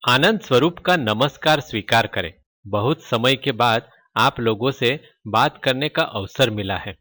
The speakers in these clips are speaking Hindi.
आनंद स्वरूप का नमस्कार स्वीकार करें। बहुत समय के बाद आप लोगों से बात करने का अवसर मिला है।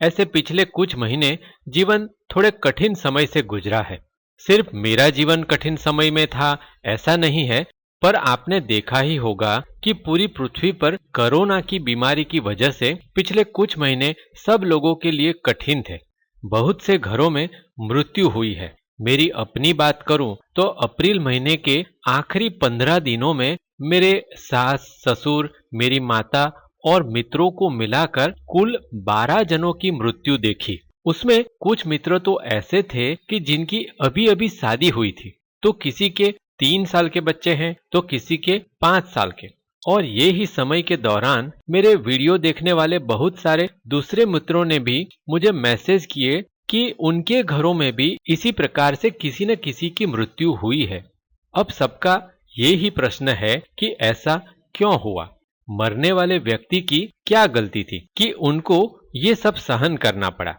ऐसे पिछले कुछ महीने जीवन थोड़े कठिन समय से गुजरा है। सिर्फ मेरा जीवन कठिन समय में था ऐसा नहीं है, पर आपने देखा ही होगा कि पूरी पृथ्वी पर कोरोना की बीमारी की वजह से पिछले कुछ महीने सब लोगों के लिए कठिन थे। बहुत से घरों में मृत्यु हुई है। मेरी अपनी बात करूं तो अप्रैल महीने के आखिरी 15 दिनों में मेरे सास ससुर, मेरी माता और मित्रों को मिलाकर कुल 12 जनों की मृत्यु देखी। उसमें कुछ मित्र तो ऐसे थे कि जिनकी अभी अभी शादी हुई थी, तो किसी के 3 साल के बच्चे हैं तो किसी के 5 साल के। और ये ही समय के दौरान मेरे वीडियो देखने वाले बहुत सारे दूसरे मित्रों ने भी मुझे मैसेज किए कि उनके घरों में भी इसी प्रकार से किसी न किसी की मृत्यु हुई है। अब सबका ये ही प्रश्न है कि ऐसा क्यों हुआ? मरने वाले व्यक्ति की क्या गलती थी कि उनको ये सब सहन करना पड़ा?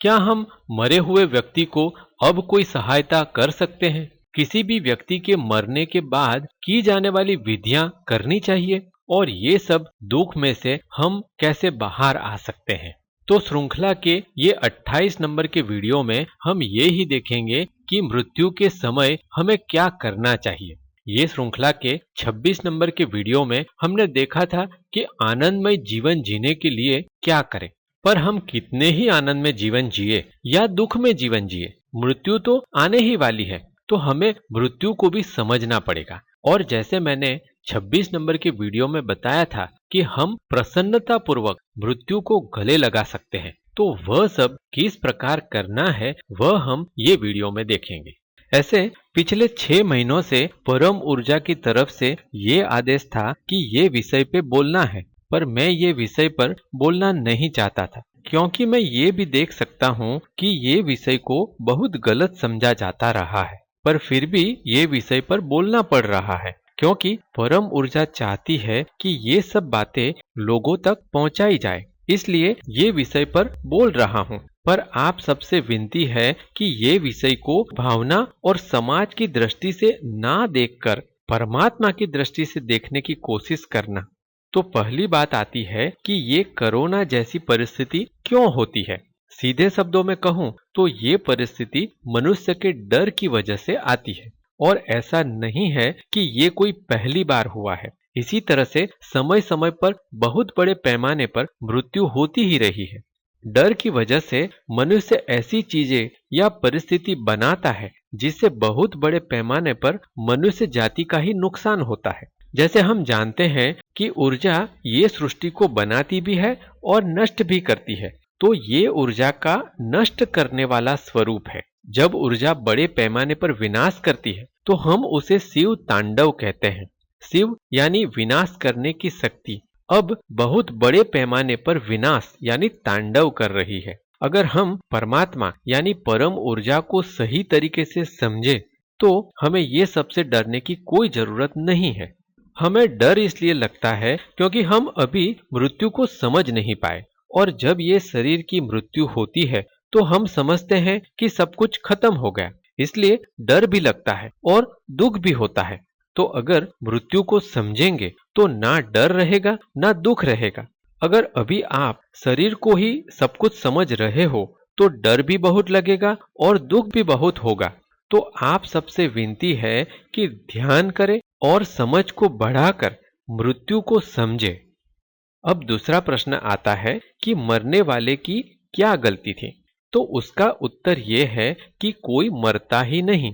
क्या हम मरे हुए व्यक्ति को अब कोई सहायता कर सकते हैं? किसी भी व्यक्ति के मरने के बाद की जाने वाली विधियां करनी चाहिए, और ये सब दुख में से हम कैसे बाहर आ सकते हैं? तो श्रृंखला के ये 28 नंबर के वीडियो में हम ये ही देखेंगे कि मृत्यु के समय हमें क्या करना चाहिए। ये श्रृंखला के 26 नंबर के वीडियो में हमने देखा था कि आनंदमय जीवन जीने के लिए क्या करें। पर हम कितने ही आनंद में जीवन जिए या दुख में जीवन जिए, मृत्यु तो आने ही वाली है। तो हमें मृत्यु को भी समझना पड़ेगा। और जैसे मैंने 26 नंबर के वीडियो में बताया था कि हम प्रसन्नता पूर्वक मृत्यु को गले लगा सकते हैं, तो वह सब किस प्रकार करना है वह हम ये वीडियो में देखेंगे। ऐसे पिछले 6 महीनों से परम ऊर्जा की तरफ से ये आदेश था कि ये विषय पे बोलना है, पर मैं ये विषय पर बोलना नहीं चाहता था, क्योंकि मैं ये भी देख सकता हूँ कि ये विषय को बहुत गलत समझा जाता रहा है। पर फिर भी ये विषय पर बोलना पड़ रहा है, क्योंकि परम ऊर्जा चाहती है कि ये सब बातें लोगों तक पहुंचाई जाए, इसलिए ये विषय पर बोल रहा हूँ। पर आप सबसे विनती है कि ये विषय को भावना और समाज की दृष्टि से ना देखकर परमात्मा की दृष्टि से देखने की कोशिश करना। तो पहली बात आती है कि ये कोरोना जैसी परिस्थिति क्यों होती है। सीधे शब्दों में कहूं तो ये परिस्थिति मनुष्य के डर की वजह से आती है, और ऐसा नहीं है कि ये कोई पहली बार हुआ है। इसी तरह से समय समय पर बहुत बड़े पैमाने पर मृत्यु होती ही रही है। डर की वजह से मनुष्य ऐसी चीजें या परिस्थिति बनाता है जिससे बहुत बड़े पैमाने पर मनुष्य जाति का ही नुकसान होता है। जैसे हम जानते हैं कि ऊर्जा ये सृष्टि को बनाती भी है और नष्ट भी करती है, तो ये ऊर्जा का नष्ट करने वाला स्वरूप है। जब ऊर्जा बड़े पैमाने पर विनाश करती है तो हम उसे शिव तांडव कहते हैं। शिव यानी विनाश करने की शक्ति अब बहुत बड़े पैमाने पर विनाश यानी तांडव कर रही है। अगर हम परमात्मा यानी परम ऊर्जा को सही तरीके से समझे तो हमें ये सबसे डरने की कोई जरूरत नहीं है। हमें डर इसलिए लगता है क्योंकि हम अभी मृत्यु को समझ नहीं पाए, और जब ये शरीर की मृत्यु होती है तो हम समझते हैं कि सब कुछ खत्म हो गया, इसलिए डर भी लगता है और दुख भी होता है। तो अगर मृत्यु को समझेंगे तो ना डर रहेगा ना दुख रहेगा। अगर अभी आप शरीर को ही सब कुछ समझ रहे हो तो डर भी बहुत लगेगा और दुख भी बहुत होगा। तो आप सबसे विनती है कि ध्यान करें और समझ को बढ़ाकर मृत्यु को समझे। अब दूसरा प्रश्न आता है कि मरने वाले की क्या गलती थी। तो उसका उत्तर यह है कि कोई मरता ही नहीं,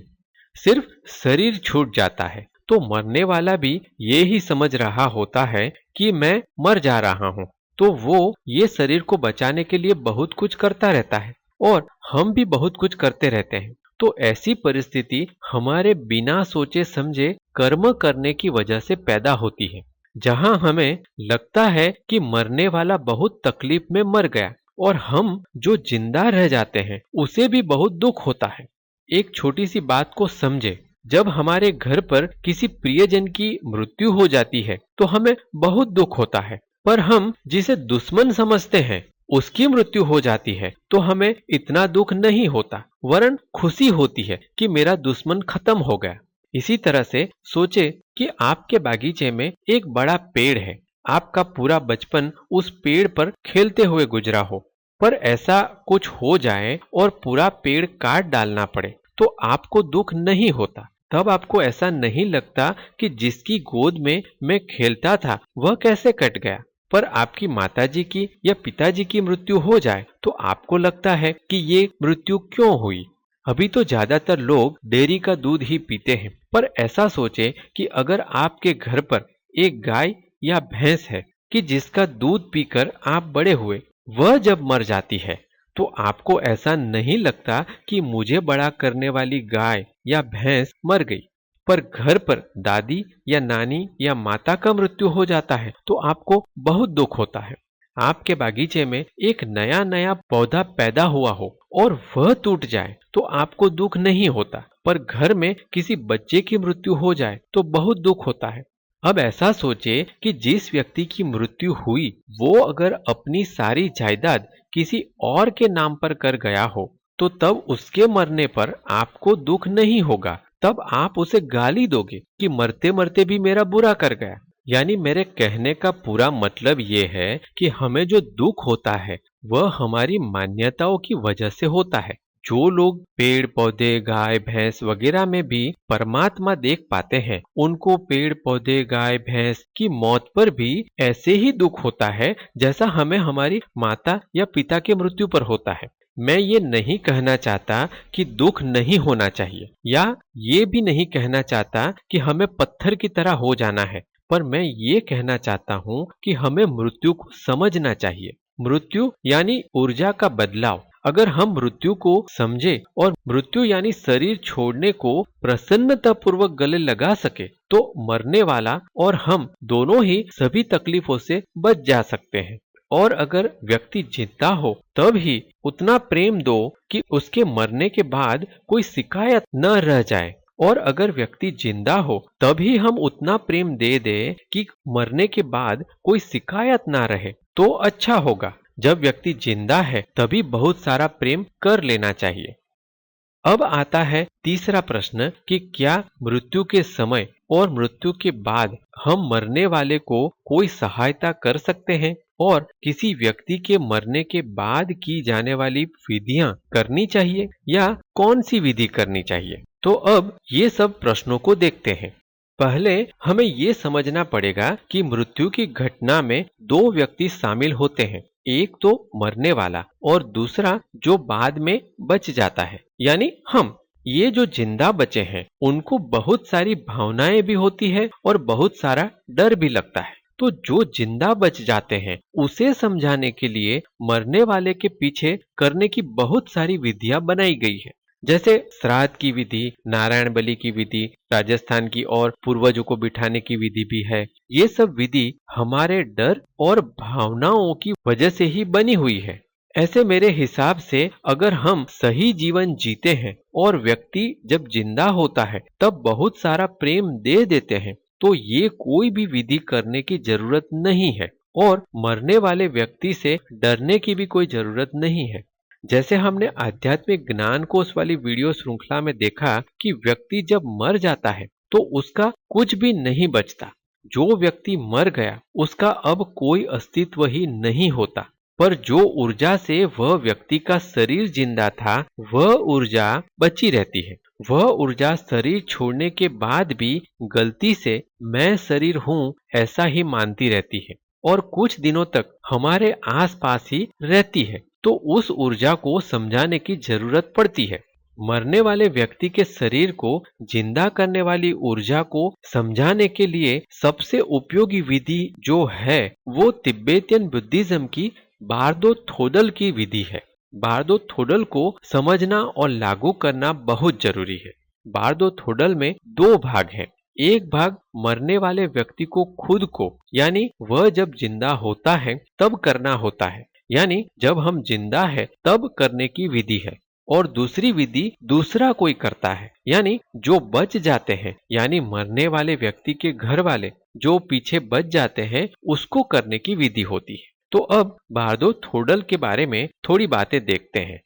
सिर्फ शरीर छूट जाता है। तो मरने वाला भी ये ही समझ रहा होता है कि मैं मर जा रहा हूं, तो वो ये शरीर को बचाने के लिए बहुत कुछ करता रहता है, और हम भी बहुत कुछ करते रहते हैं। तो ऐसी परिस्थिति हमारे बिना सोचे समझे कर्म करने की वजह से पैदा होती है, जहां हमें लगता है कि मरने वाला बहुत तकलीफ में मर गया, और हम जो जिंदा रह जाते हैं उसे भी बहुत दुख होता है। एक छोटी सी बात को समझे, जब हमारे घर पर किसी प्रियजन की मृत्यु हो जाती है तो हमें बहुत दुख होता है, पर हम जिसे दुश्मन समझते हैं उसकी मृत्यु हो जाती है तो हमें इतना दुख नहीं होता, वरन खुशी होती है कि मेरा दुश्मन खत्म हो गया। इसी तरह से सोचे कि आपके बागीचे में एक बड़ा पेड़ है। आपका पूरा बचपन उस पेड़ पर खेलते हुए गुजरा हो, पर ऐसा कुछ हो जाए और पूरा पेड़ काट डालना पड़े तो आपको दुख नहीं होता। तब आपको ऐसा नहीं लगता कि जिसकी गोद में मैं खेलता था वह कैसे कट गया। पर आपकी माताजी की या पिताजी की मृत्यु हो जाए तो आपको लगता है कि ये मृत्यु क्यों हुई। अभी तो ज्यादातर लोग डेयरी का दूध ही पीते हैं, पर ऐसा सोचे कि अगर आपके घर पर एक गाय या भैंस है कि जिसका दूध पीकर आप बड़े हुए, वह जब मर जाती है तो आपको ऐसा नहीं लगता कि मुझे बड़ा करने वाली गाय या भैंस मर गई। पर घर पर दादी या नानी या माता का मृत्यु हो जाता है तो आपको बहुत दुख होता है। आपके बागीचे में एक नया नया पौधा पैदा हुआ हो और वह टूट जाए तो आपको दुख नहीं होता, पर घर में किसी बच्चे की मृत्यु हो जाए तो बहुत दुख होता है। अब ऐसा सोचे कि जिस व्यक्ति की मृत्यु हुई वो अगर अपनी सारी जायदाद किसी और के नाम पर कर गया हो तो तब उसके मरने पर आपको दुख नहीं होगा। तब आप उसे गाली दोगे कि मरते मरते भी मेरा बुरा कर गया। यानी मेरे कहने का पूरा मतलब ये है कि हमें जो दुख होता है वह हमारी मान्यताओं की वजह से होता है। जो लोग पेड़ पौधे गाय भैंस वगैरह में भी परमात्मा देख पाते हैं, उनको पेड़ पौधे गाय भैंस की मौत पर भी ऐसे ही दुख होता है जैसा हमें हमारी माता या पिता की मृत्यु पर होता है। मैं ये नहीं कहना चाहता कि दुख नहीं होना चाहिए, या ये भी नहीं कहना चाहता कि हमें पत्थर की तरह हो जाना है, पर मैं ये कहना चाहता हूं कि हमें मृत्यु को समझना चाहिए। मृत्यु यानी ऊर्जा का बदलाव। अगर हम मृत्यु को समझे और मृत्यु यानी शरीर छोड़ने को प्रसन्नता पूर्वक गले लगा सके तो मरने वाला और हम दोनों ही सभी तकलीफों से बच जा सकते हैं। और अगर व्यक्ति जिंदा हो तब ही उतना प्रेम दो कि उसके मरने के बाद कोई शिकायत न रह जाए। और अगर व्यक्ति जिंदा हो तभी हम उतना प्रेम दे दे कि मरने के बाद कोई शिकायत ना रहे तो अच्छा होगा। जब व्यक्ति जिंदा है तभी बहुत सारा प्रेम कर लेना चाहिए। अब आता है तीसरा प्रश्न कि क्या मृत्यु के समय और मृत्यु के बाद हम मरने वाले को कोई सहायता कर सकते हैं, और किसी व्यक्ति के मरने के बाद की जाने वाली विधियां करनी चाहिए या कौन सी विधि करनी चाहिए। तो अब ये सब प्रश्नों को देखते हैं। पहले हमें ये समझना पड़ेगा कि मृत्यु की घटना में दो व्यक्ति शामिल होते हैं, एक तो मरने वाला और दूसरा जो बाद में बच जाता है, यानी हम। ये जो जिंदा बचे हैं उनको बहुत सारी भावनाएं भी होती है और बहुत सारा डर भी लगता है। तो जो जिंदा बच जाते हैं उसे समझाने के लिए मरने वाले के पीछे करने की बहुत सारी विधियां बनाई गई है, जैसे श्राद्ध की विधि, नारायण बलि की विधि, राजस्थान की और पूर्वजों को बिठाने की विधि भी है। ये सब विधि हमारे डर और भावनाओं की वजह से ही बनी हुई है। ऐसे मेरे हिसाब से अगर हम सही जीवन जीते हैं और व्यक्ति जब जिंदा होता है तब बहुत सारा प्रेम दे देते हैं तो ये कोई भी विधि करने की जरूरत नहीं है, और मरने वाले व्यक्ति से डरने की भी कोई जरूरत नहीं है। जैसे हमने आध्यात्मिक ज्ञान कोश वाली वीडियो श्रृंखला में देखा कि व्यक्ति जब मर जाता है तो उसका कुछ भी नहीं बचता। जो व्यक्ति मर गया उसका अब कोई अस्तित्व ही नहीं होता, पर जो ऊर्जा से वह व्यक्ति का शरीर जिंदा था वह ऊर्जा बची रहती है। वह ऊर्जा शरीर छोड़ने के बाद भी गलती से मैं शरीर हूं ऐसा ही मानती रहती है और कुछ दिनों तक हमारे आसपास ही रहती है। तो उस ऊर्जा को समझाने की जरूरत पड़ती है। मरने वाले व्यक्ति के शरीर को जिंदा करने वाली ऊर्जा को समझाने के लिए सबसे उपयोगी विधि जो है वो तिब्बतियन बुद्धिज्म की बारदो थोडल की विधि है। बारदो थोडल को समझना और लागू करना बहुत जरूरी है। बारदो थोडल में दो भाग हैं। एक भाग मरने वाले व्यक्ति को खुद को, यानी वह जब जिंदा होता है तब करना होता है, यानी जब हम जिंदा है तब करने की विधि है। और दूसरी विधि दूसरा कोई करता है, यानी जो बच जाते हैं, यानी मरने वाले व्यक्ति के घर वाले जो पीछे बच जाते हैं उसको करने की विधि होती है। तो अब बारदो थोडल के बारे में थोड़ी बातें देखते हैं।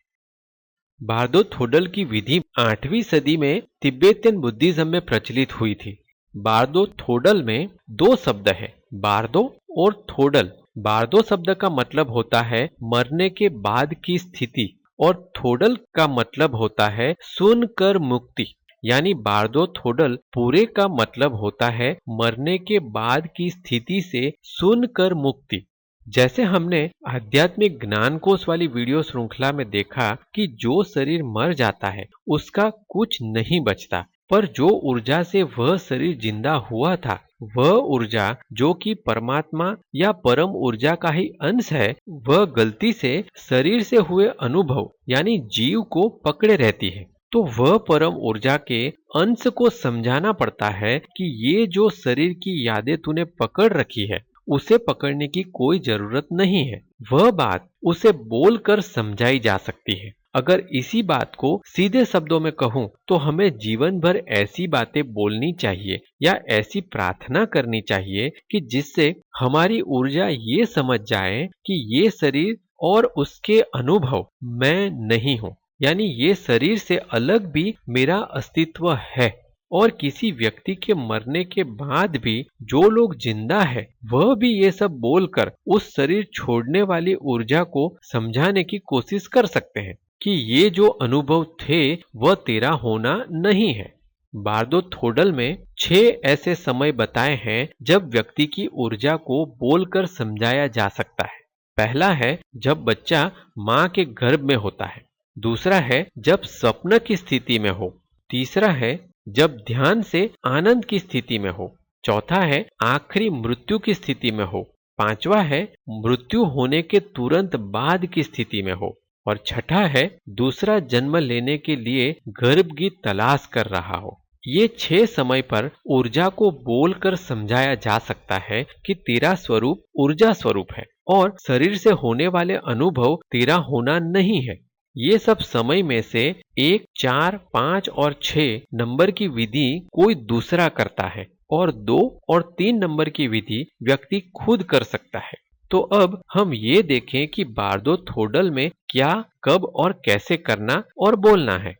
बार्दो-थोडल की विधि 8वीं सदी में तिब्बतियन बुद्धिज्म में प्रचलित हुई थी। बार्दो-थोडल में दो शब्द है, बार्दो और थोडल। बार्दो शब्द का मतलब होता है मरने के बाद की स्थिति और थोडल का मतलब होता है सुनकर मुक्ति। यानी बार्दो थोडल पूरे का मतलब होता है मरने के बाद की स्थिति से सुनकर मुक्ति। जैसे हमने आध्यात्मिक ज्ञान कोश वाली वीडियो श्रृंखला में देखा कि जो शरीर मर जाता है उसका कुछ नहीं बचता, पर जो ऊर्जा से वह शरीर जिंदा हुआ था, वह ऊर्जा जो कि परमात्मा या परम ऊर्जा का ही अंश है, वह गलती से शरीर से हुए अनुभव यानी जीव को पकड़े रहती है। तो वह परम ऊर्जा के अंश को समझाना पड़ता है कि ये जो शरीर की यादें तूने पकड़ रखी है उसे पकड़ने की कोई जरूरत नहीं है। वह बात उसे बोलकर समझाई जा सकती है। अगर इसी बात को सीधे शब्दों में कहूं तो हमें जीवन भर ऐसी बातें बोलनी चाहिए या ऐसी प्रार्थना करनी चाहिए कि जिससे हमारी ऊर्जा ये समझ जाए कि ये शरीर और उसके अनुभव मैं नहीं हूं। यानी ये शरीर से अलग भी मेरा अस्तित्व है और किसी व्यक्ति के मरने के बाद भी जो लोग जिंदा है वह भी ये सब बोलकर उस शरीर छोड़ने वाली ऊर्जा को समझाने की कोशिश कर सकते हैं कि ये जो अनुभव थे वह तेरा होना नहीं है। बार्दो थोडल में 6 ऐसे समय बताए हैं जब व्यक्ति की ऊर्जा को बोलकर समझाया जा सकता है। पहला है जब बच्चा मां के गर्भ में होता है। दूसरा है जब स्वप्न की स्थिति में हो। तीसरा है जब ध्यान से आनंद की स्थिति में हो। चौथा है आखिरी मृत्यु की स्थिति में हो। पांचवा है मृत्यु होने के तुरंत बाद की स्थिति में हो। और छठा है दूसरा जन्म लेने के लिए गर्भ की तलाश कर रहा हो। ये 6 समय पर ऊर्जा को बोलकर समझाया जा सकता है कि तेरा स्वरूप ऊर्जा स्वरूप है और शरीर से होने वाले अनुभव तेरा होना नहीं है। ये सब समय में से 1, 4, 5 और 6 नंबर की विधि कोई दूसरा करता है और 2 और 3 नंबर की विधि व्यक्ति खुद कर सकता है। तो अब हम ये देखें कि बार्दो थोडल में क्या, कब और कैसे करना और बोलना है।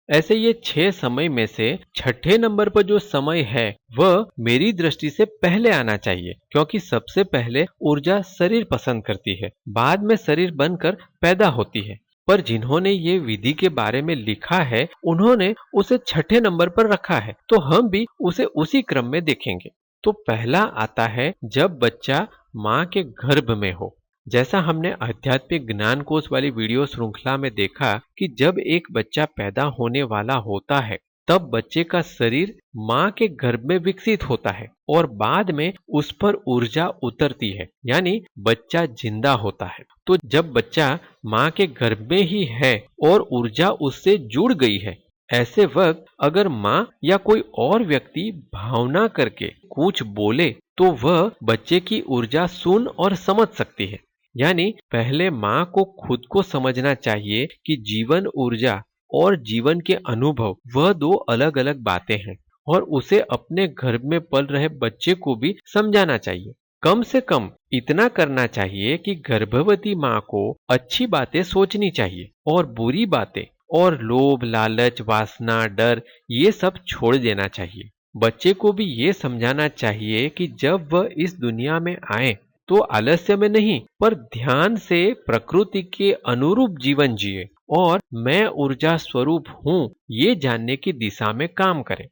ऐसे ये 6 समय में से छठे नंबर पर जो समय है वह मेरी दृष्टि से पहले आना चाहिए, क्योंकि सबसे पहले ऊर्जा शरीर पसंद करती है, बाद में शरीर बनकर पैदा होती है। पर जिन्होंने ये विधि के बारे में लिखा है उन्होंने उसे छठे नंबर पर रखा है, तो हम भी उसे उसी क्रम में देखेंगे। तो पहला आता है जब बच्चा मां के गर्भ में हो। जैसा हमने आध्यात्मिक ज्ञान कोश वाली वीडियो श्रृंखला में देखा कि जब एक बच्चा पैदा होने वाला होता है तब बच्चे का शरीर मां के गर्भ में विकसित होता है और बाद में उस पर ऊर्जा उतरती है, यानी बच्चा जिंदा होता है। तो जब बच्चा मां के गर्भ में ही है और ऊर्जा उससे जुड़ गई है, ऐसे वक्त अगर मां या कोई और व्यक्ति भावना करके कुछ बोले तो वह बच्चे की ऊर्जा सुन और समझ सकती है। यानी पहले मां को खुद को समझना चाहिए कि जीवन ऊर्जा और जीवन के अनुभव वह दो अलग अलग बातें हैं और उसे अपने गर्भ में पल रहे बच्चे को भी समझाना चाहिए। कम से कम इतना करना चाहिए कि गर्भवती मां को अच्छी बातें सोचनी चाहिए और बुरी बातें और लोभ, लालच, वासना, डर ये सब छोड़ देना चाहिए। बच्चे को भी ये समझाना चाहिए कि जब वह इस दुनिया में आए तो आलस्य में नहीं पर ध्यान से प्रकृति के अनुरूप जीवन जिए और मैं ऊर्जा स्वरूप हूं ये जानने की दिशा में काम करें।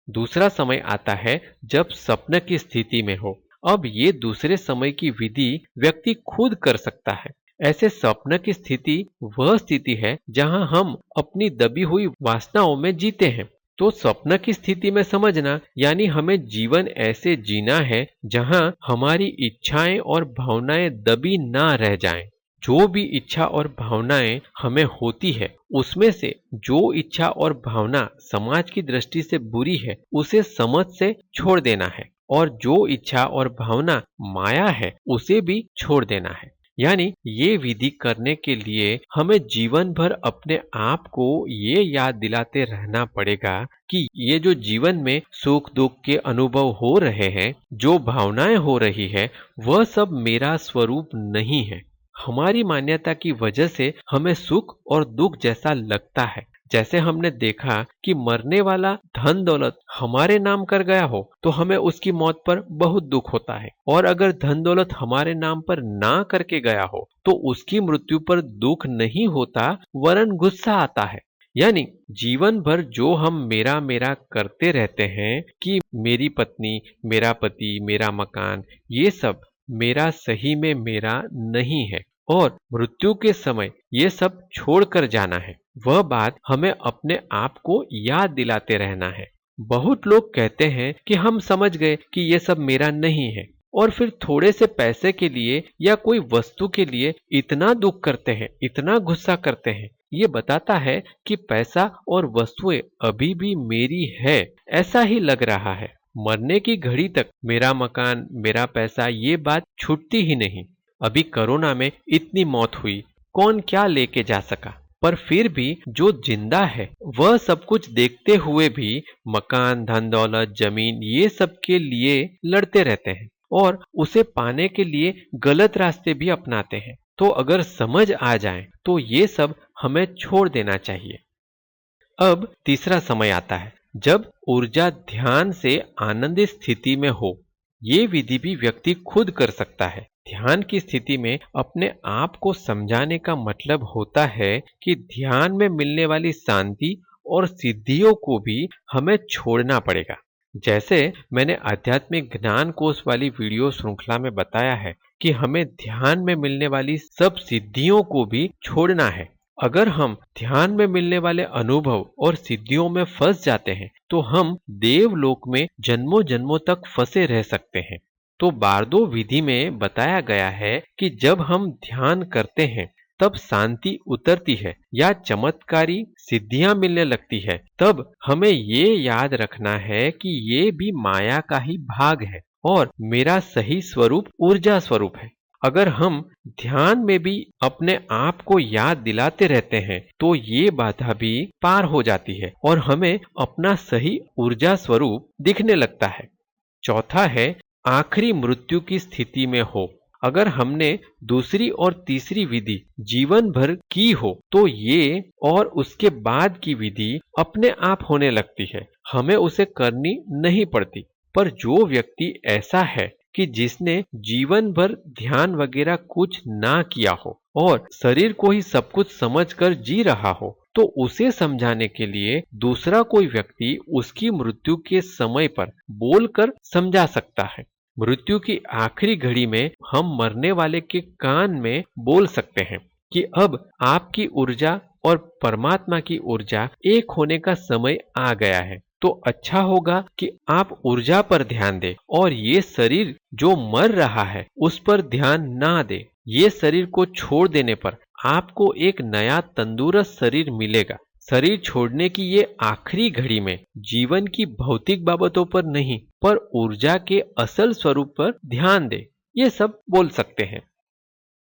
दूसरा समय आता है जब स्वप्न की स्थिति में हो। अब ये दूसरे समय की विधि व्यक्ति खुद कर सकता है। ऐसे स्वप्न की स्थिति वह स्थिति है जहां हम अपनी दबी हुई वासनाओं में जीते हैं। तो स्वप्न की स्थिति में समझना यानी हमें जीवन ऐसे जीना है जहां हमारी इच्छाएं और भावनाएं दबी ना रह जाएं। जो भी इच्छा और भावनाएं हमें होती है उसमें से जो इच्छा और भावना समाज की दृष्टि से बुरी है उसे समझ से छोड़ देना है और जो इच्छा और भावना माया है उसे भी छोड़ देना है। यानी ये विधि करने के लिए हमें जीवन भर अपने आप को ये याद दिलाते रहना पड़ेगा कि ये जो जीवन में सुख दुख के अनुभव हो रहे हैं, जो भावनाएं हो रही है, वह सब मेरा स्वरूप नहीं है। हमारी मान्यता की वजह से हमें सुख और दुख जैसा लगता है। जैसे हमने देखा कि मरने वाला धन दौलत हमारे नाम कर गया हो तो हमें उसकी मौत पर बहुत दुख होता है, और अगर धन दौलत हमारे नाम पर ना करके गया हो तो उसकी मृत्यु पर दुख नहीं होता, वरन गुस्सा आता है। यानी जीवन भर जो हम मेरा मेरा करते रहते हैं कि मेरी पत्नी, मेरा पति, मेरा मकान, ये सब मेरा सही में मेरा नहीं है, और मृत्यु के समय ये सब छोड़कर जाना है। वह बात हमें अपने आप को याद दिलाते रहना है। बहुत लोग कहते हैं कि हम समझ गए कि ये सब मेरा नहीं है, और फिर थोड़े से पैसे के लिए या कोई वस्तु के लिए इतना दुख करते हैं, इतना गुस्सा करते हैं। ये बताता है कि पैसा और वस्तुएं अभी भी मेरी है, ऐसा ही लग रहा है। मरने की घड़ी तक मेरा मकान, मेरा पैसा, ये बात छूटती ही नहीं। अभी कोरोना में इतनी मौत हुई, कौन क्या लेके जा सका, पर फिर भी जो जिंदा है वह सब कुछ देखते हुए भी मकान, धन दौलत, जमीन, ये सब के लिए लड़ते रहते हैं और उसे पाने के लिए गलत रास्ते भी अपनाते हैं। तो अगर समझ आ जाए तो ये सब हमें छोड़ देना चाहिए। अब तीसरा समय आता है जब ऊर्जा ध्यान से आनंदित स्थिति में हो। ये विधि भी व्यक्ति खुद कर सकता है। ध्यान की स्थिति में अपने आप को समझाने का मतलब होता है कि ध्यान में मिलने वाली शांति और सिद्धियों को भी हमें छोड़ना पड़ेगा। जैसे मैंने आध्यात्मिक ज्ञान कोश वाली वीडियो श्रृंखला में बताया है कि हमें ध्यान में मिलने वाली सब सिद्धियों को भी छोड़ना है। अगर हम ध्यान में मिलने वाले अनुभव और सिद्धियों में फंस जाते हैं तो हम देवलोक में जन्मों जन्मों तक फंसे रह सकते हैं। तो बारदो विधि में बताया गया है कि जब हम ध्यान करते हैं तब शांति उतरती है या चमत्कारी सिद्धियां मिलने लगती है, तब हमें ये याद रखना है कि ये भी माया का ही भाग है और मेरा सही स्वरूप ऊर्जा स्वरूप है। अगर हम ध्यान में भी अपने आप को याद दिलाते रहते हैं तो ये बाधा भी पार हो जाती है और हमें अपना सही ऊर्जा स्वरूप दिखने लगता है। चौथा है आखिरी मृत्यु की स्थिति में हो। अगर हमने दूसरी और तीसरी विधि जीवन भर की हो तो ये और उसके बाद की विधि अपने आप होने लगती है, हमें उसे करनी नहीं पड़ती। पर जो व्यक्ति ऐसा है कि जिसने जीवन भर ध्यान वगैरह कुछ ना किया हो और शरीर को ही सब कुछ समझकर जी रहा हो, तो उसे समझाने के लिए दूसरा कोई व्यक्ति उसकी मृत्यु के समय पर बोलकर समझा सकता है। मृत्यु की आखिरी घड़ी में हम मरने वाले के कान में बोल सकते हैं कि अब आपकी ऊर्जा और परमात्मा की ऊर्जा एक होने का समय आ गया है, तो अच्छा होगा कि आप ऊर्जा पर ध्यान दें और ये शरीर जो मर रहा है उस पर ध्यान ना दे। ये शरीर को छोड़ देने पर आपको एक नया तंदुरुस्त शरीर मिलेगा। शरीर छोड़ने की ये आखिरी घड़ी में जीवन की भौतिक बाबतों पर नहीं, पर ऊर्जा के असल स्वरूप पर ध्यान दे। ये सब बोल सकते हैं।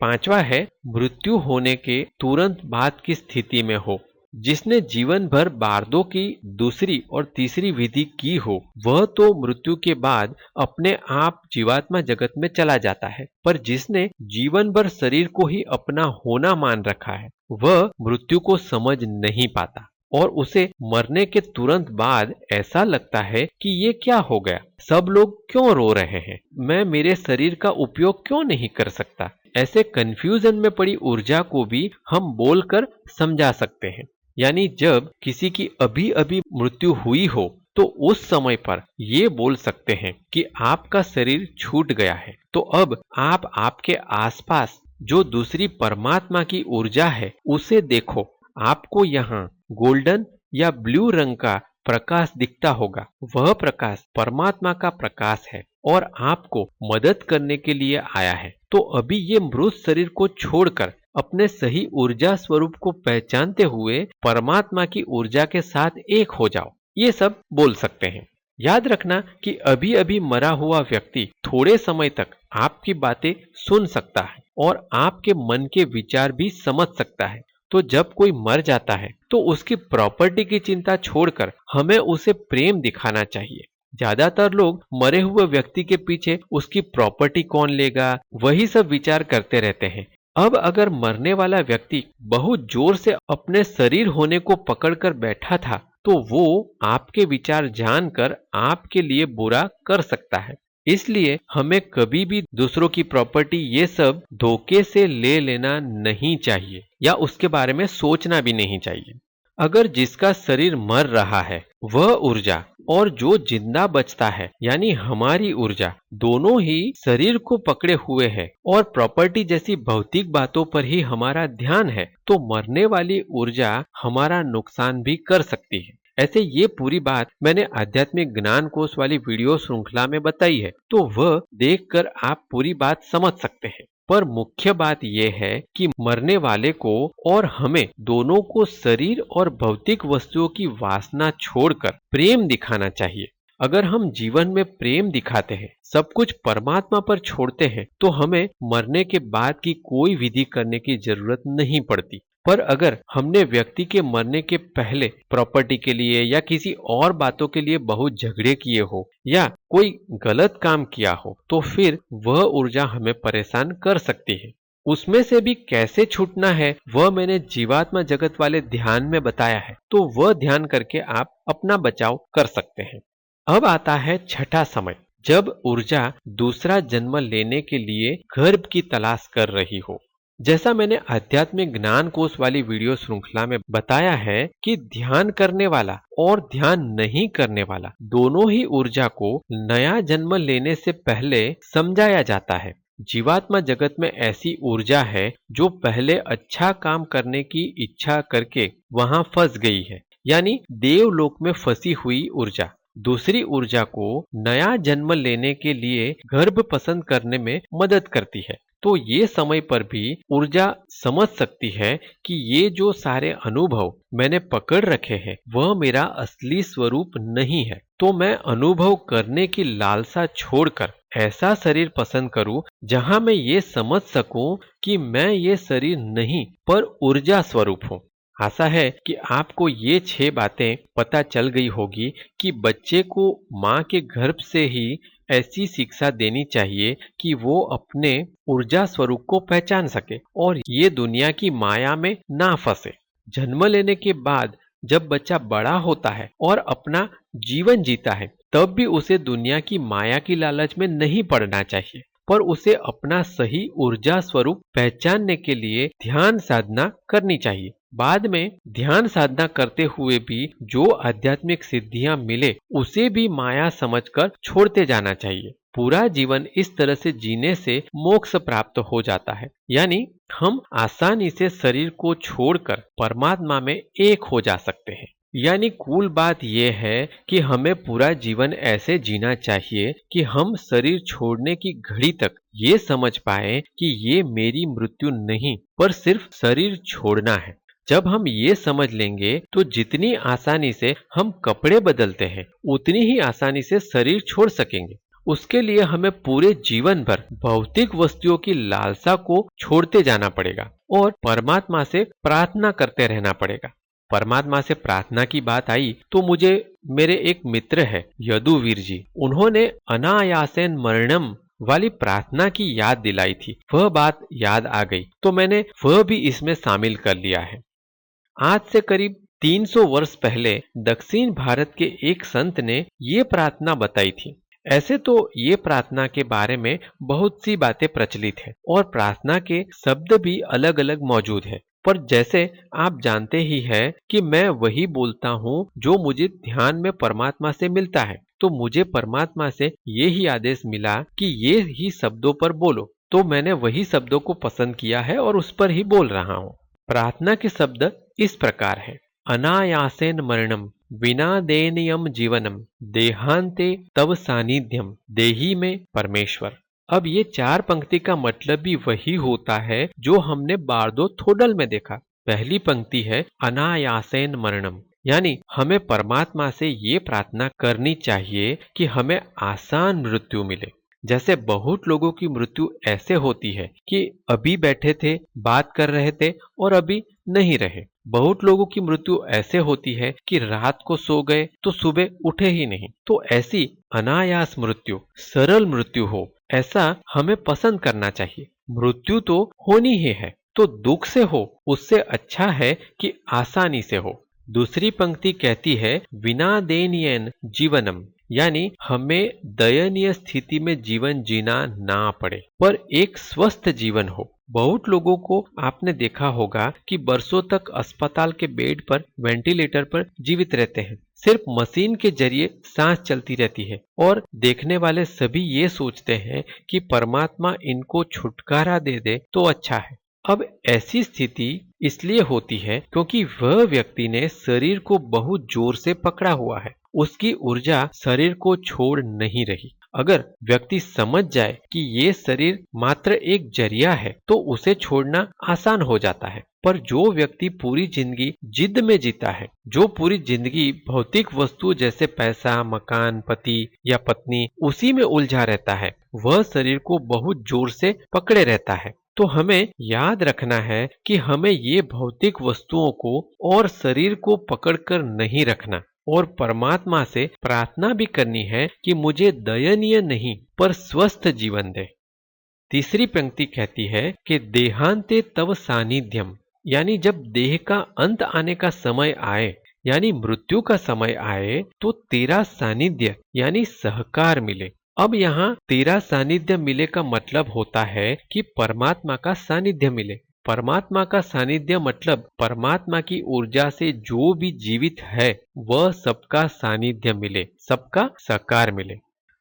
पांचवा है मृत्यु होने के तुरंत बाद की स्थिति में हो। जिसने जीवन भर बारदों की दूसरी और तीसरी विधि की हो वह तो मृत्यु के बाद अपने आप जीवात्मा जगत में चला जाता है, पर जिसने जीवन भर शरीर को ही अपना होना मान रखा है वह मृत्यु को समझ नहीं पाता और उसे मरने के तुरंत बाद ऐसा लगता है कि ये क्या हो गया, सब लोग क्यों रो रहे हैं, मैं मेरे शरीर का उपयोग क्यों नहीं कर सकता। ऐसे कंफ्यूजन में पड़ी ऊर्जा को भी हम बोलकर समझा सकते हैं। यानी जब किसी की अभी अभी मृत्यु हुई हो तो उस समय पर ये बोल सकते हैं कि आपका शरीर छूट गया है, तो अब आप आपके आसपास जो दूसरी परमात्मा की ऊर्जा है उसे देखो। आपको यहाँ गोल्डन या ब्लू रंग का प्रकाश दिखता होगा, वह प्रकाश परमात्मा का प्रकाश है और आपको मदद करने के लिए आया है। तो अभी ये मृत शरीर को छोड़कर अपने सही ऊर्जा स्वरूप को पहचानते हुए परमात्मा की ऊर्जा के साथ एक हो जाओ। ये सब बोल सकते हैं। याद रखना कि अभी अभी मरा हुआ व्यक्ति थोड़े समय तक आपकी बातें सुन सकता है और आपके मन के विचार भी समझ सकता है। तो जब कोई मर जाता है तो उसकी प्रॉपर्टी की चिंता छोड़कर हमें उसे प्रेम दिखाना चाहिए। ज्यादातर लोग मरे हुए व्यक्ति के पीछे उसकी प्रॉपर्टी कौन लेगा वही सब विचार करते रहते हैं। अब अगर मरने वाला व्यक्ति बहुत जोर से अपने शरीर होने को पकड़कर बैठा था, तो वो आपके विचार जानकर आपके लिए बुरा कर सकता है। इसलिए हमें कभी भी दूसरों की प्रॉपर्टी ये सब धोखे से ले लेना नहीं चाहिए या उसके बारे में सोचना भी नहीं चाहिए। अगर जिसका शरीर मर रहा है वह ऊर्जा और जो जिंदा बचता है यानी हमारी ऊर्जा दोनों ही शरीर को पकड़े हुए है और प्रॉपर्टी जैसी भौतिक बातों पर ही हमारा ध्यान है, तो मरने वाली ऊर्जा हमारा नुकसान भी कर सकती है। ऐसे ये पूरी बात मैंने आध्यात्मिक ज्ञान कोश वाली वीडियो श्रृंखला में बताई है, तो वह देखकर आप पूरी बात समझ सकते हैं। पर मुख्य बात यह है कि मरने वाले को और हमें दोनों को शरीर और भौतिक वस्तुओं की वासना छोड़कर प्रेम दिखाना चाहिए। अगर हम जीवन में प्रेम दिखाते हैं, सब कुछ परमात्मा पर छोड़ते हैं, तो हमें मरने के बाद की कोई विधि करने की जरूरत नहीं पड़ती। पर अगर हमने व्यक्ति के मरने के पहले प्रॉपर्टी के लिए या किसी और बातों के लिए बहुत झगड़े किए हो या कोई गलत काम किया हो, तो फिर वह ऊर्जा हमें परेशान कर सकती है। उसमें से भी कैसे छूटना है वह मैंने जीवात्मा जगत वाले ध्यान में बताया है, तो वह ध्यान करके आप अपना बचाव कर सकते हैं। अब आता है छठा समय, जब ऊर्जा दूसरा जन्म लेने के लिए गर्भ की तलाश कर रही हो। जैसा मैंने आध्यात्मिक ज्ञान कोश वाली वीडियो श्रृंखला में बताया है कि ध्यान करने वाला और ध्यान नहीं करने वाला दोनों ही ऊर्जा को नया जन्म लेने से पहले समझाया जाता है। जीवात्मा जगत में ऐसी ऊर्जा है जो पहले अच्छा काम करने की इच्छा करके वहां फंस गई है, यानी देवलोक में फंसी हुई ऊर्जा दूसरी ऊर्जा को नया जन्म लेने के लिए गर्भ पसंद करने में मदद करती है। तो ये समय पर भी ऊर्जा समझ सकती है कि ये जो सारे अनुभव मैंने पकड़ रखे हैं वह मेरा असली स्वरूप नहीं है, तो मैं अनुभव करने की लालसा छोड़कर ऐसा शरीर पसंद करूं जहां मैं ये समझ सकूं कि मैं ये शरीर नहीं पर ऊर्जा स्वरूप हूं। आशा है कि आपको ये 6 बातें पता चल गई होगी कि बच्चे को मां के गर्भ से ही ऐसी शिक्षा देनी चाहिए कि वो अपने ऊर्जा स्वरूप को पहचान सके और ये दुनिया की माया में ना फंसे। जन्म लेने के बाद जब बच्चा बड़ा होता है और अपना जीवन जीता है, तब भी उसे दुनिया की माया की लालच में नहीं पड़ना चाहिए, पर उसे अपना सही ऊर्जा स्वरूप पहचानने के लिए ध्यान साधना करनी चाहिए। बाद में ध्यान साधना करते हुए भी जो आध्यात्मिक सिद्धियां मिले उसे भी माया समझकर छोड़ते जाना चाहिए। पूरा जीवन इस तरह से जीने से मोक्ष प्राप्त हो जाता है, यानी हम आसानी से शरीर को छोड़कर परमात्मा में एक हो जा सकते हैं। यानी कुल बात यह है कि हमें पूरा जीवन ऐसे जीना चाहिए कि हम शरीर छोड़ने की घड़ी तक ये समझ पाए कि ये मेरी मृत्यु नहीं पर सिर्फ शरीर छोड़ना है। जब हम ये समझ लेंगे तो जितनी आसानी से हम कपड़े बदलते हैं उतनी ही आसानी से शरीर छोड़ सकेंगे। उसके लिए हमें पूरे जीवन भर भौतिक वस्तुओं की लालसा को छोड़ते जाना पड़ेगा और परमात्मा से प्रार्थना करते रहना पड़ेगा। परमात्मा से प्रार्थना की बात आई तो मुझे मेरे एक मित्र है यदुवीर जी, उन्होंने अनायासेन मरणम वाली प्रार्थना की याद दिलाई थी। वह बात याद आ गई तो मैंने वह भी इसमें शामिल कर लिया है। आज से करीब 300 वर्ष पहले दक्षिण भारत के एक संत ने ये प्रार्थना बताई थी। ऐसे तो ये प्रार्थना के बारे में बहुत सी बातें प्रचलित है और प्रार्थना के शब्द भी अलग अलग मौजूद है, पर जैसे आप जानते ही है कि मैं वही बोलता हूँ जो मुझे ध्यान में परमात्मा से मिलता है, तो मुझे परमात्मा से ये ही आदेश मिला कि ये ही शब्दों पर बोलो, तो मैंने वही शब्दों को पसंद किया है और उस पर ही बोल रहा हूँ। प्रार्थना के शब्द इस प्रकार है, अनायासेन मरणम विना देनियम जीवनम देहांते तव सानिध्यम देही में परमेश्वर। अब ये 4 पंक्ति का मतलब भी वही होता है जो हमने बारदो थोडल में देखा। पहली पंक्ति है अनायासेन मरणम, यानी हमें परमात्मा से ये प्रार्थना करनी चाहिए कि हमें आसान मृत्यु मिले। जैसे बहुत लोगों की मृत्यु ऐसे होती है कि अभी बैठे थे, बात कर रहे थे और अभी नहीं रहे। बहुत लोगों की मृत्यु ऐसे होती है कि रात को सो गए तो सुबह उठे ही नहीं। तो ऐसी अनायास मृत्यु, सरल मृत्यु हो, ऐसा हमें पसंद करना चाहिए। मृत्यु तो होनी ही है, तो दुख से हो उससे अच्छा है कि आसानी से हो। दूसरी पंक्ति कहती है विना दयनीयन जीवनम, यानी हमें दयनीय स्थिति में जीवन जीना ना पड़े पर एक स्वस्थ जीवन हो। बहुत लोगों को आपने देखा होगा कि बरसों तक अस्पताल के बेड पर, वेंटिलेटर पर जीवित रहते हैं, सिर्फ मशीन के जरिए सांस चलती रहती है और देखने वाले सभी ये सोचते हैं कि परमात्मा इनको छुटकारा दे दे तो अच्छा है। अब ऐसी स्थिति इसलिए होती है क्योंकि वह व्यक्ति ने शरीर को बहुत जोर से पकड़ा हुआ है, उसकी ऊर्जा शरीर को छोड़ नहीं रही। अगर व्यक्ति समझ जाए कि ये शरीर मात्र एक जरिया है तो उसे छोड़ना आसान हो जाता है। पर जो व्यक्ति पूरी जिंदगी जिद में जीता है, जो पूरी जिंदगी भौतिक वस्तु जैसे पैसा, मकान, पति या पत्नी उसी में उलझा रहता है, वह शरीर को बहुत जोर से पकड़े रहता है। तो हमें याद रखना है कि हमें ये भौतिक वस्तुओं को और शरीर को पकड़कर नहीं रखना और परमात्मा से प्रार्थना भी करनी है कि मुझे दयनीय नहीं पर स्वस्थ जीवन दे। तीसरी पंक्ति कहती है कि देहांते तव सानिध्यम, यानी जब देह का अंत आने का समय आए, यानी मृत्यु का समय आए, तो तेरा सानिध्य यानी सहकार मिले। अब यहाँ तेरा सानिध्य मिले का मतलब होता है कि परमात्मा का सानिध्य मिले। परमात्मा का सानिध्य मतलब परमात्मा की ऊर्जा से जो भी जीवित है वह सबका सानिध्य मिले, सबका सहकार मिले।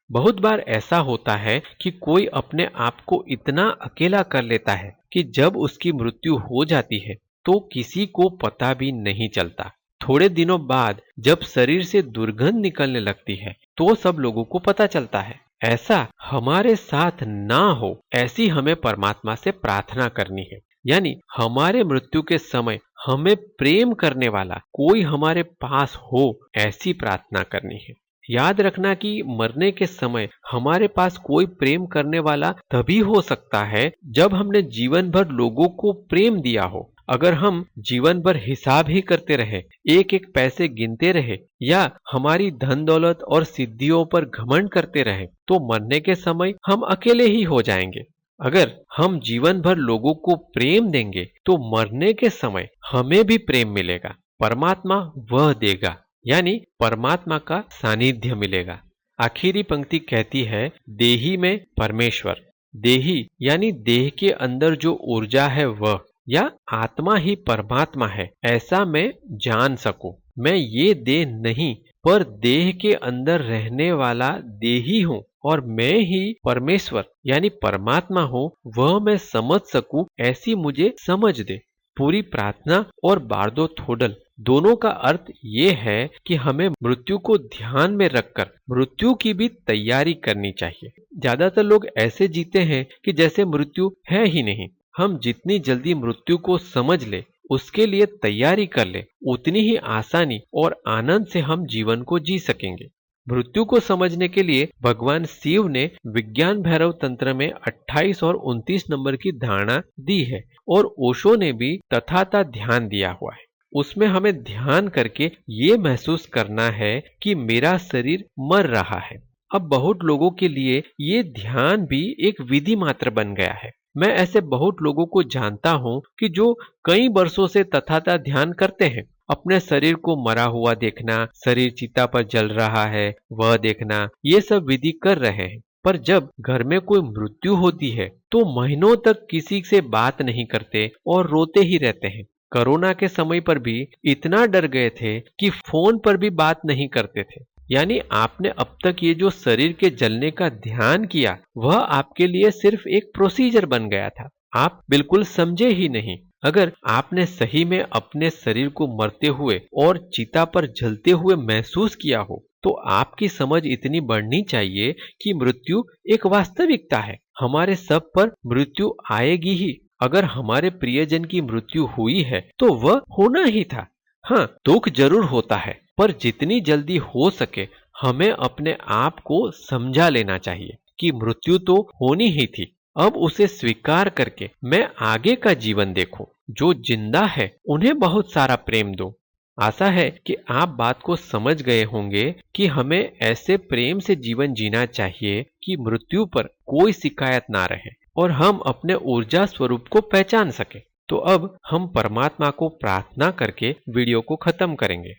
बहुत बार ऐसा होता है कि कोई अपने आप को इतना अकेला कर लेता है कि जब उसकी मृत्यु हो जाती है तो किसी को पता भी नहीं चलता। थोड़े दिनों बाद जब शरीर से दुर्गंध निकलने लगती है तो सब लोगों को पता चलता है। ऐसा हमारे साथ ना हो, ऐसी हमें परमात्मा से प्रार्थना करनी है। यानी हमारे मृत्यु के समय हमें प्रेम करने वाला कोई हमारे पास हो, ऐसी प्रार्थना करनी है। याद रखना कि मरने के समय हमारे पास कोई प्रेम करने वाला तभी हो सकता है जब हमने जीवन भर लोगों को प्रेम दिया हो। अगर हम जीवन भर हिसाब ही करते रहे, एक एक पैसे गिनते रहे या हमारी धन दौलत और सिद्धियों पर घमंड करते रहे तो मरने के समय हम अकेले ही हो जाएंगे। अगर हम जीवन भर लोगों को प्रेम देंगे तो मरने के समय हमें भी प्रेम मिलेगा, परमात्मा वह देगा, यानी परमात्मा का सानिध्य मिलेगा। आखिरी पंक्ति कहती है देही में परमेश्वर। देही यानी देह के अंदर जो ऊर्जा है वह, या आत्मा ही परमात्मा है, ऐसा मैं जान सकूं। मैं ये देह नहीं पर देह के अंदर रहने वाला देही हूं और मैं ही परमेश्वर यानी परमात्मा हूं, वह मैं समझ सकूं, ऐसी मुझे समझ दे। पूरी प्रार्थना और बारदो थोडल दोनों का अर्थ ये है कि हमें मृत्यु को ध्यान में रखकर मृत्यु की भी तैयारी करनी चाहिए। ज्यादातर लोग ऐसे जीते हैं कि जैसे मृत्यु है ही नहीं। हम जितनी जल्दी मृत्यु को समझ ले, उसके लिए तैयारी कर ले, उतनी ही आसानी और आनंद से हम जीवन को जी सकेंगे। मृत्यु को समझने के लिए भगवान शिव ने विज्ञान भैरव तंत्र में 28 और 29 नंबर की धारणा दी है और ओशो ने भी तथाता ध्यान दिया हुआ है। उसमें हमें ध्यान करके ये महसूस करना है कि मेरा शरीर मर रहा है। अब बहुत लोगों के लिए ये ध्यान भी एक विधि मात्र बन गया है। मैं ऐसे बहुत लोगों को जानता हूं कि जो कई वर्षों से तथाता ध्यान करते हैं। अपने शरीर को मरा हुआ देखना, शरीर चिता पर जल रहा है वह देखना, ये सब विधि कर रहे हैं। पर जब घर में कोई मृत्यु होती है तो महीनों तक किसी से बात नहीं करते और रोते ही रहते हैं। कोरोना के समय पर भी इतना डर गए थे कि फोन पर भी बात नहीं करते थे। यानी आपने अब तक ये जो शरीर के जलने का ध्यान किया वह आपके लिए सिर्फ एक प्रोसीजर बन गया था, आप बिल्कुल समझे ही नहीं। अगर आपने सही में अपने शरीर को मरते हुए और चिता पर जलते हुए महसूस किया हो तो आपकी समझ इतनी बढ़नी चाहिए कि मृत्यु एक वास्तविकता है। हमारे सब पर मृत्यु आएगी ही। अगर हमारे प्रियजन की मृत्यु हुई है तो वह होना ही था। हाँ, दुख जरूर होता है, पर जितनी जल्दी हो सके हमें अपने आप को समझा लेना चाहिए कि मृत्यु तो होनी ही थी। अब उसे स्वीकार करके मैं आगे का जीवन देखूं। जो जिंदा है उन्हें बहुत सारा प्रेम दो। आशा है कि आप बात को समझ गए होंगे कि हमें ऐसे प्रेम से जीवन जीना चाहिए कि मृत्यु पर कोई शिकायत ना रहे और हम अपने ऊर्जा स्वरूप को पहचान सके। तो अब हम परमात्मा को प्रार्थना करके वीडियो को खत्म करेंगे।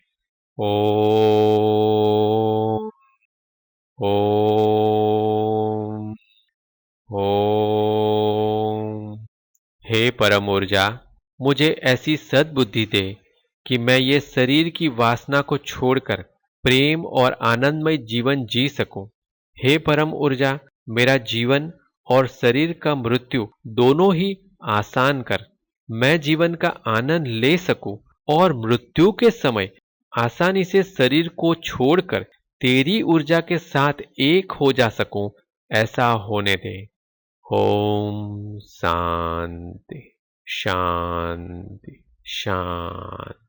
ओम ओम ओम। हे परम ऊर्जा, मुझे ऐसी सद्बुद्धि दे कि मैं ये शरीर की वासना को छोड़कर प्रेम और आनंदमय जीवन जी सकूं। हे परम ऊर्जा, मेरा जीवन और शरीर का मृत्यु दोनों ही आसान कर मैं जीवन का आनंद ले सकूं और मृत्यु के समय आसानी से शरीर को छोड़कर तेरी ऊर्जा के साथ एक हो जा सकूं, ऐसा होने दे। ओम शांति शांति शांति।